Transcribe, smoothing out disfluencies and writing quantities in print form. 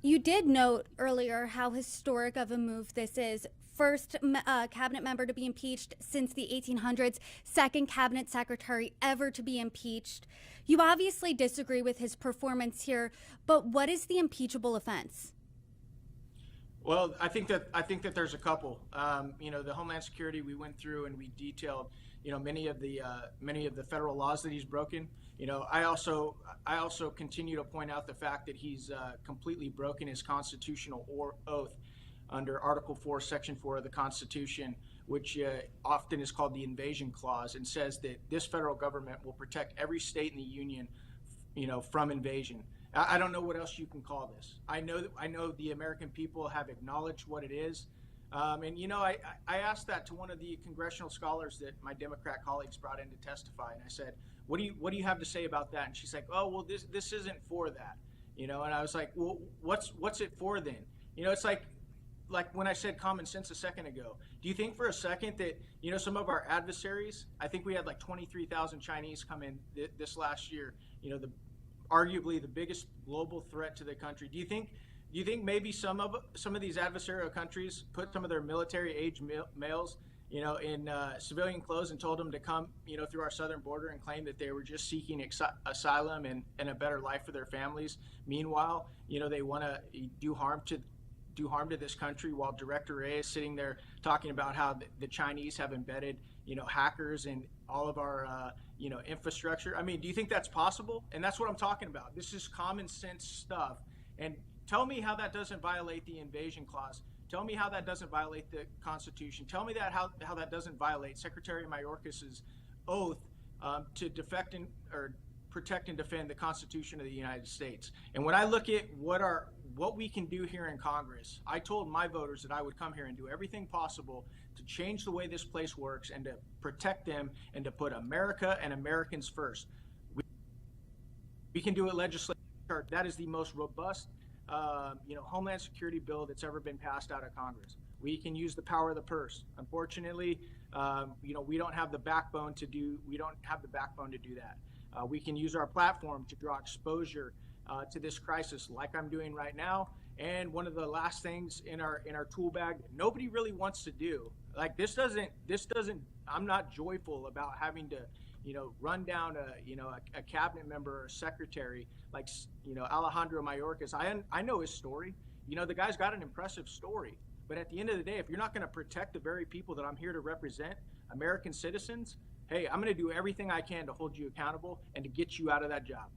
You did note earlier how historic of a move this is. First cabinet member to be impeached since the 1800s, second cabinet secretary ever to be impeached. You obviously disagree with his performance here, but what is the impeachable offense? Well, I think that there's a couple. The Homeland Security we went through and we detailed, many of the federal laws that he's broken. I also continue to point out the fact that he's completely broken his constitutional oath under Article 4, Section 4 of the Constitution, which often is called the Invasion Clause, and says that this federal government will protect every state in the union, from invasion. I don't know what else you can call this. I know the American people have acknowledged what it is. I asked that to one of the congressional scholars that my Democrat colleagues brought in to testify, and I said, "What do you have to say about that?" And she's like, "Oh, well, this isn't for that." And I was like, "Well, what's it for then?" It's like when I said common sense a second ago. Do you think for a second that some of our adversaries? I think we had like 23,000 Chinese come in this last year. Arguably the biggest global threat to the country. Do you think maybe some of these adversarial countries put some of their military age males, in civilian clothes and told them to come, through our southern border and claim that they were just seeking asylum and a better life for their families? Meanwhile, they want to do harm to this country, while Director Ray is sitting there talking about how the Chinese have embedded, hackers in all of our, infrastructure. I mean, do you think that's possible? And that's what I'm talking about. This is common sense stuff. And tell me how that doesn't violate the Invasion Clause. Tell me how that doesn't violate the Constitution. Tell me how that doesn't violate Secretary Mayorkas's oath to protect and defend the Constitution of the United States. And when I look at what we can do here in Congress, I told my voters that I would come here and do everything possible to change the way this place works and to protect them and to put America and Americans first. We can do it legislatively. That is the most robust, Homeland Security bill that's ever been passed out of Congress. We can use the power of the purse. Unfortunately, we don't have the backbone to do. We don't have the backbone to do that. We can use our platform to draw exposure to this crisis, like I'm doing right now. And one of the last things in our tool bag that nobody really wants to do, like this doesn't. I'm not joyful about having to, run down a cabinet member or a secretary like Alejandro Mayorkas. I know his story. The guy's got an impressive story. But at the end of the day, if you're not going to protect the very people that I'm here to represent, American citizens, hey, I'm going to do everything I can to hold you accountable and to get you out of that job.